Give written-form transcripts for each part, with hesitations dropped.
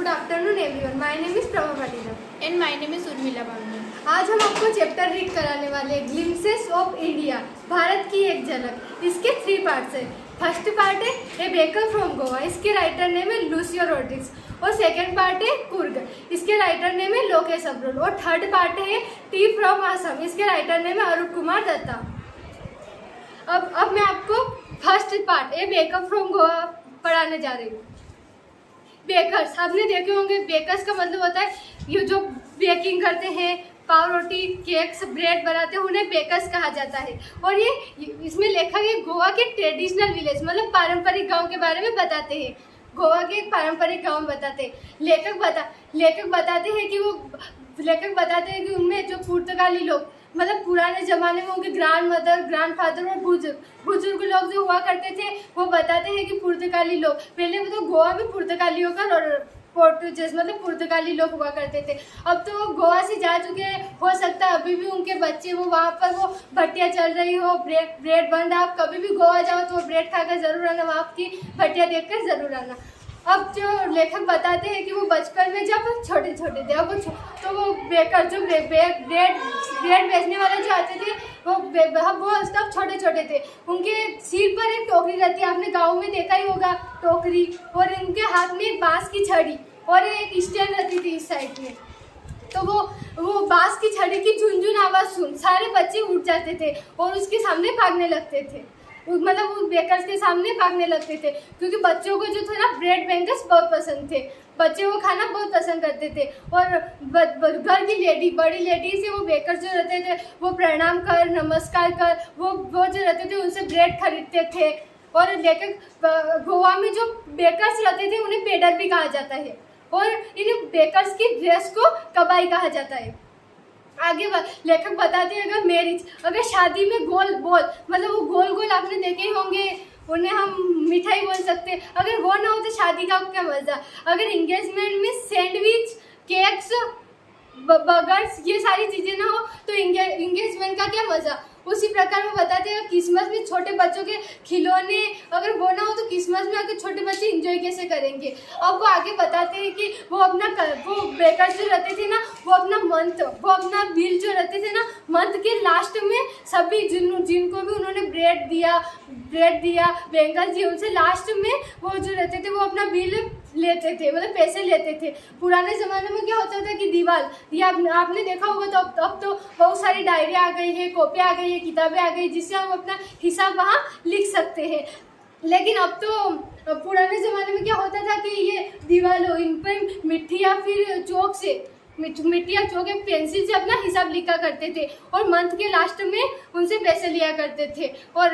Good afternoon everyone, my name is Prama Patil and my name is Urmila Bamni. आज हम आपको chapter read कराने वाले हैं ग्लिम्सेस ऑफ इंडिया, भारत की एक झलक। इसके 3 पार्ट्स हैं। फर्स्ट पार्ट है ए बेकर फ्रॉम गोवा, इसके राइटर नेम है लूसियो रोड्रिग्स। और सेकेंड पार्ट है कुर्ग, इसके राइटर नेम है लोकेश अब्रोल। और थर्ड पार्ट है टी फ्रॉम असम, इसके राइटर नेम है अरूप कुमार दत्ता। अब मैं आपको first part A baker from Goa पढ़ाने जा रही हूँ। बेकर्स आपने देखे होंगे, बेकर्स का मतलब होता है ये जो बेकिंग करते हैं, पाव रोटी, केक्स, ब्रेड बनाते हैं, उन्हें बेकर्स कहा जाता है। और ये इसमें लेखक है गोवा के ट्रेडिशनल विलेज मतलब पारंपरिक गांव के बारे में बताते हैं। गोवा के एक पारंपरिक गांव बताते हैं। लेखक बताते हैं कि उनमें जो पुर्तगाली लोग मतलब पुराने ज़माने में उनके ग्रैंड मदर, ग्रैंड फादर और बुजुर्ग लोग जो हुआ करते थे, वो बताते हैं कि पुर्तगाली लोग पहले तो गोवा में पुर्तगालियों का पोर्टुगीज मतलब पुर्तगाली लोग हुआ करते थे। अब तो वो गोवा से जा चुके हैं, हो सकता है अभी भी उनके बच्चे वो वहाँ पर वो भट्टियाँ चल रही हो, ब्रेड बन रहा। आप कभी भी गोवा जाओ तो ब्रेड खाकर ज़रूर आना, वहाँ की भट्टियाँ देखकर ज़रूर आना। अब जो लेखक बताते हैं कि वो बचपन में जब छोटे छोटे थे, अब तो वो बेकर जो ब्रेड बेचने वाले जो आते थे वो तब छोटे छोटे थे। उनके सिर पर एक टोकरी रहती है, आपने गांव में देखा ही होगा टोकरी, और उनके हाथ में एक बांस की छड़ी और एक स्टैंड रहती थी इस साइड में। तो वो बांस की छड़ी की झुनझुन आवाज़ सुन सारे बच्चे उठ जाते थे और उसके सामने भागने लगते थे, मतलब उस बेकर्स के सामने भागने लगते थे, क्योंकि बच्चों को जो था ना ब्रेड बेकर्स बहुत पसंद थे। बच्चे वो खाना बहुत पसंद करते थे। और घर की बड़ी लेडी से वो बेकर्स जो रहते थे वो प्रणाम कर, नमस्कार कर, वो जो रहते थे उनसे ब्रेड खरीदते थे। और लेकर गोवा में जो बेकर्स रहते थे उन्हें पेडर भी कहा जाता है। और इन बेकर्स की ड्रेस को कबाई कहा जाता है। आगे लेखक बताते हैं अगर शादी में गोल मतलब वो गोल आपने देखे ही होंगे, उन्हें हम मिठाई बोल सकते हैं। अगर वो ना हो तो शादी का क्या मज़ा। अगर एंगेजमेंट में सैंडविच, केक्स, बर्गर्स ये सारी चीज़ें ना हो तो एंगेजमेंट का क्या मज़ा। उसी प्रकार वो बताते हैं क्रिसमस में छोटे बच्चों के खिलौने, अगर वो ना हो तो क्रिसमस में आके छोटे बच्चे एंजॉय कैसे करेंगे। अब वो आगे बताते हैं कि वो बेकर्स जो रहते थे ना वो अपना बिल जो रहते थे ना मंथ के लास्ट में सभी जिनको भी उन्होंने ब्रेड दिया बेंगल जी, उनसे लास्ट में वो जो रहते थे वो अपना बिल लेते थे, मतलब पैसे लेते थे। पुराने ज़माने में क्या होता था कि दीवार ये आपने देखा होगा, तो अब तो बहुत सारी डायरियाँ आ गई है, कॉपियाँ आ गई है, किताबें आ गई, जिससे हम अपना हिसाब वहाँ लिख सकते हैं। लेकिन अब तो पुराने ज़माने में क्या होता था कि ये दीवार इन पर मिट्टी या फिर चौक से मिट्टी या चौक या पेंसिल से अपना हिसाब लिखा करते थे और मंथ के लास्ट में उनसे पैसे लिया करते थे। और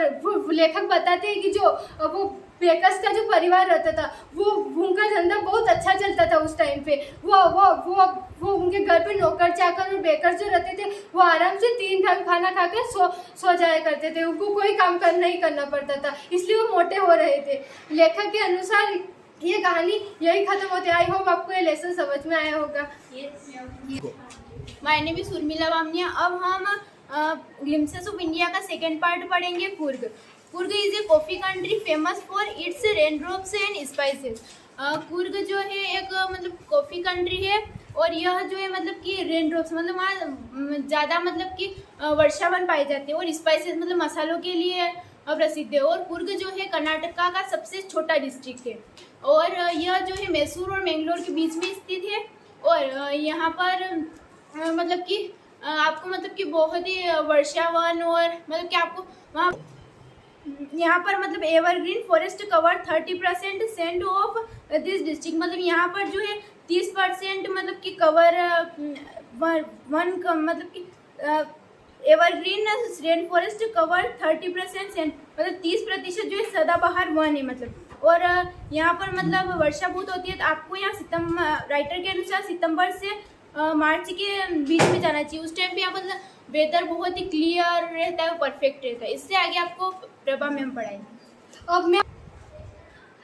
लेखक बताते हैं कि जो वो बेकर्स का जो परिवार रहता था वो उनका धंधा बहुत अच्छा चलता था उस टाइम पे। वो उनके घर पे नौकर चाकर और बेकर्स जो रहते थे वो आराम से 3 टाइम खाना खाकर सो जाया करते थे। उनको कोई काम नहीं करना पड़ता था, इसलिए वो मोटे हो रहे थे। लेखक के अनुसार ये कहानी यही खत्म होती है। आई होप आपको ये लेसन समझ में आया होगा। My name is Urmila Bamni. अब हम ग्लिम्सेस ऑफ इंडिया का सेकेंड पार्ट पढ़ेंगे Coorg. Coorg is a coffee country famous for its raindrops and spices. Coorg जो है एक मतलब कॉफ़ी कंट्री है और यह जो है मतलब कि रेनड्रॉप्स मतलब वहाँ ज़्यादा मतलब कि वर्षावन पाई जाती है और स्पाइसेस मतलब मसालों के लिए प्रसिद्ध है। और कुर्ग जो है कर्नाटका का सबसे छोटा डिस्ट्रिक्ट है और यह जो है मैसूर और मैंगलोर के बीच में स्थित है। और यहाँ पर मतलब कि आपको मतलब कि बहुत ही वर्षावन और मतलब कि आपको वहाँ यहाँ पर मतलब evergreen forest cover 30% send off this district, मतलब यहाँ पर जो है 30% मतलब कि कवर मतलब कि evergreen rain forest cover 30% send मतलब 30% जो है सदाबहार वन है मतलब। और यहाँ पर मतलब वर्षा बहुत होती है, तो आपको यहाँ राइटर के अनुसार सितंबर से मार्च के बीच में जाना चाहिए। उस टाइम पे यहाँ मतलब वेदर बहुत ही क्लियर रहता है, परफेक्ट रहता है। इससे आगे आपको प्रभा मैम पढ़ाएंगे।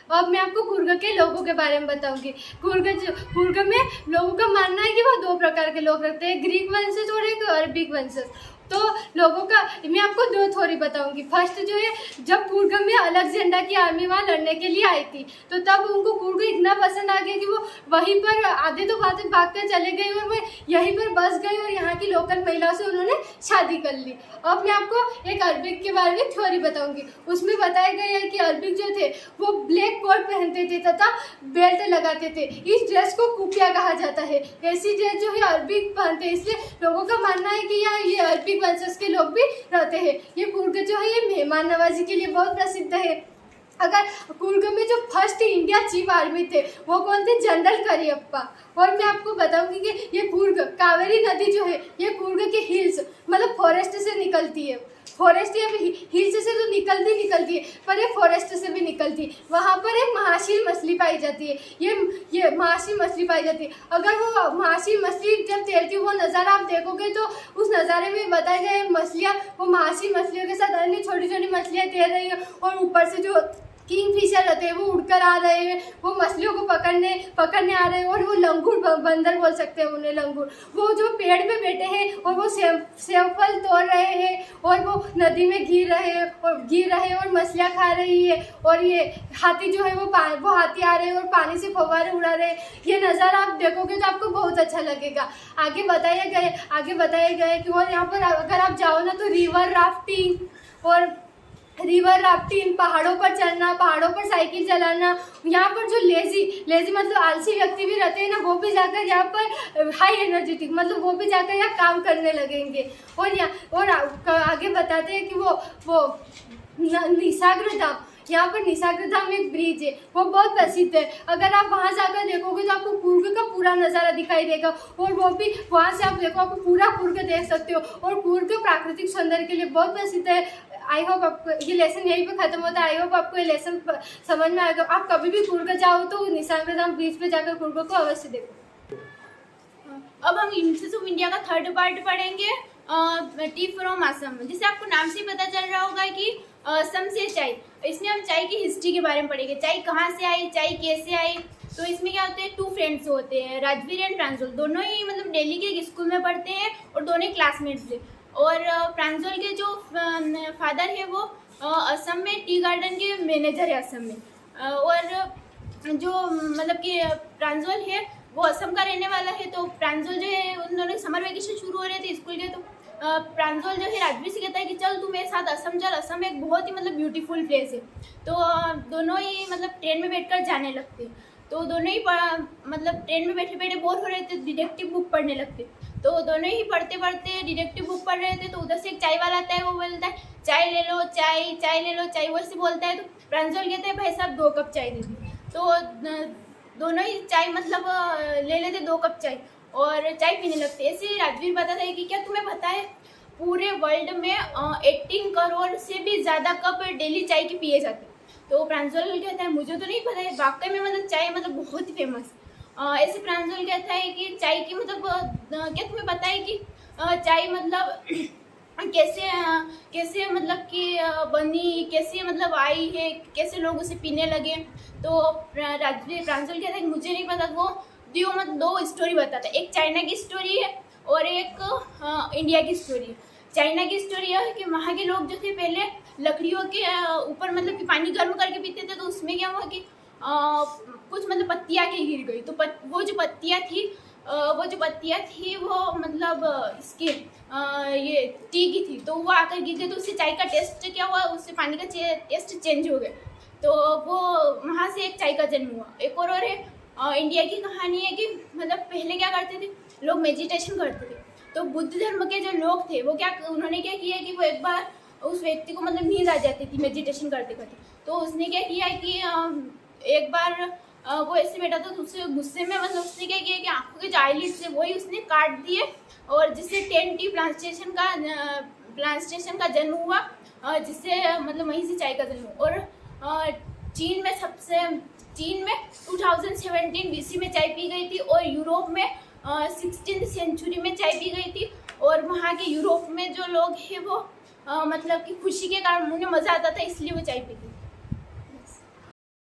अब मैं आपको कुर्ग के लोगों के बारे में बताऊंगी। कुर्ग में लोगों का मानना है कि वो 2 प्रकार के लोग रहते हैं, ग्रीक वंशज और एक अरबिक वंशज। तो लोगों का मैं आपको दो थ्योरी बताऊंगी। फर्स्ट जो है, जब कुर्ग में अलेक्जेंडर की आर्मी वहाँ लड़ने के लिए आई थी तो तब उनको कुर्ग इतना पसंद आ गया कि वो वहीं पर आधे तो भाग कर चले गए और वो यहीं पर बस गए और यहाँ की लोकल महिलाओं से उन्होंने शादी कर ली। अब मैं आपको एक अरबिक के बारे में थ्योरी बताऊंगी। उसमें बताया गया है कि अरबिक जो थे वो ब्लैक कोट पहनते थे तथा बेल्ट लगाते थे। इस ड्रेस को कुपिया कहा जाता है। ऐसी ड्रेस जो है अरबिक पहनते हैं, इसलिए लोगों का मानना है कि यहाँ ये अरबिक वंशज के लोग भी रहते हैं। ये कुर्ग जो है ये मेहमान नवाजी के लिए बहुत प्रसिद्ध है। अगर कुर्ग में जो फर्स्ट इंडिया चीफ आर्मी थे वो कौन थे? जनरल करियप्पा। और मैं आपको बताऊंगी कि ये कुर्ग कावेरी नदी जो है ये कुर्ग के हिल्स मतलब फॉरेस्ट से निकलती है। फॉरेस्ट या हिल्स से तो निकलती है पर ये फॉरेस्ट से भी निकलती है। वहाँ पर एक महाशील मछली पाई जाती है। ये महाशील मछली पाई जाती है। अगर वो महाशील मछली जब तैरती है वो नज़ारा आप देखोगे तो उस नज़ारे में बताया गया है मछलियाँ वो महाशील मछलियों के साथ अन्य छोटी छोटी मछलियाँ तैर रही हैं और ऊपर से जो किंग फिशर रहते हैं वो उड़कर आ रहे हैं, वो मछलियों को पकड़ने आ रहे हैं। और वो लंगूर बंदर बोल सकते हैं उन्हें, लंगूर वो जो पेड़ पे बैठे हैं और वो सेब फल तोड़ रहे हैं और वो नदी में गिर रहे हैं और मछलियाँ खा रही है। और ये हाथी जो है वो हाथी आ रहे हैं और पानी से फव्वारे उड़ा रहे हैं। ये नज़ारा आप देखोगे तो आपको बहुत अच्छा लगेगा। आगे बताया गया है कि और यहाँ पर अगर आप जाओ ना तो रिवर राफ्टिंग, पहाड़ों पर चलना, पहाड़ों पर साइकिल चलाना। यहाँ पर जो लेजी मतलब आलसी व्यक्ति भी रहते हैं ना वो भी जाकर यहाँ पर हाई एनर्जेटिक मतलब वो भी जाकर यहाँ काम करने लगेंगे। और आगे बताते हैं कि वो निसाग्र धाम, यहाँ पर निसाग्र धाम एक ब्रिज है वो बहुत प्रसिद्ध है। अगर आप वहाँ जाकर देखोगे तो आपको कुर्ग का पूरा नज़ारा दिखाई देगा और वो भी वहाँ से आप देखो आपको पूरा कुर्ग देख सकते हो। और कुर्ग प्राकृतिक सौंदर्य के लिए बहुत प्रसिद्ध है। आई होप आपको ये लेसन यहीं पे खत्म होता है। आई होप आपको ये लेसन समझ में आएगा। आप कभी भी कुर्ग जाओ तो निसाग्र धाम ब्रिज पे जाकर कुर्ग को अवश्य देखो। अब हम ग्लिम्प्सेस ऑफ इंडिया का थर्ड पार्ट पढ़ेंगे, टी फ्रॉम असम। जिसे आपको नाम से पता चल रहा होगा कि असम से चाय। इसमें हम चाय की हिस्ट्री के बारे में पढ़ेंगे। चाय कहाँ से आई, चाय कैसे आई। तो इसमें क्या होते हैं, 2 फ्रेंड्स होते हैं, राजवीर एंड प्रांजल। दोनों ही मतलब दिल्ली के एक स्कूल में पढ़ते हैं और दोनों ही क्लासमेट्स थे। और प्रांजल के जो फादर है वो असम में टी गार्डन के मैनेजर है असम में। और जो मतलब कि प्रांजल है वो असम का रहने वाला है। तो प्रांजल जो है उन दोनों समर वेकेशन शुरू हो रहे थे स्कूल के। तो प्रांजल जो है राजवीर से कहता है कि चल तू मेरे साथ असम चल, असम एक बहुत ही मतलब ब्यूटीफुल प्लेस है। तो दोनों ही मतलब ट्रेन में बैठकर जाने लगते। तो दोनों ही मतलब ट्रेन में बैठे बैठे बोर हो रहे थे, डिटेक्टिव बुक पढ़ने लगते। तो दोनों ही पढ़ते पढ़ते डिटेक्टिव बुक पढ़ रहे थे। तो उधर से एक चाय वाला आता है, वो बोलता है चाय ले लो, चाय ले लो, चाय वैसे बोलता है। तो प्रांजल कहते हैं भाई साहब 2 कप चाय दे दी। तो दोनों ही चाय मतलब ले लेते 2 कप चाय और चाय पीने लगते। ऐसे राजवीर बताता है कि क्या तुम्हें पता है पूरे वर्ल्ड में 18 करोड़ से भी ज़्यादा कप डेली चाय की पिए जाते। तो प्रांजल कहता है मुझे तो नहीं पता है, वाकई में मतलब चाय मतलब बहुत ही फेमस। ऐसे प्रांजल कहता है कि चाय की मतलब क्या तुम्हें पता है कि चाय मतलब कैसे मतलब कि बनी, कैसे मतलब आई है, कैसे लोग उसे पीने लगे। तो प्रांजल कहता है कि मुझे नहीं पता। वो 2 स्टोरी बताता है, एक चाइना की स्टोरी है और एक इंडिया की स्टोरी है। चाइना की स्टोरी यह है कि वहाँ के लोग जो थे पहले लकड़ियों के ऊपर मतलब कि पानी गर्म करके पीते थे। तो उसमें क्या हुआ कि कुछ मतलब पत्तियाँ के गिर गई। तो वो जो पत्तियाँ थी वो मतलब इसके ये टी की थी। तो वो आकर गिर गई तो उससे चाय का टेस्ट क्या हुआ, उससे पानी का टेस्ट चेंज हो गया। तो वो वहाँ से एक चाय का जन्म हुआ। एक और है इंडिया की कहानी है कि मतलब पहले क्या करते थे लोग, मेडिटेशन करते थे। तो बुद्ध धर्म के जो लोग थे वो उन्होंने क्या किया कि वो एक बार उस व्यक्ति को मतलब नींद आ जाती थी मेडिटेशन करते करते। तो उसने क्या किया कि एक बार वो ऐसे बैठा था तो उससे गुस्से में मतलब उसने क्या किया कि आंखों के जो आईलिड्स है वही उसने काट दिए और जिससे 10 टी प्लांट स्टेशन का जन्म हुआ, जिससे मतलब वहीं से चाय का जन्म हुआ। और चीन में 2017 BC में चाय पी गई थी और यूरोप में 16th सेंचुरी में चाय पी गई थी। और वहाँ के यूरोप में जो लोग हैं वो मतलब कि खुशी के कारण उन्हें मज़ा आता था इसलिए वो चाय पीते।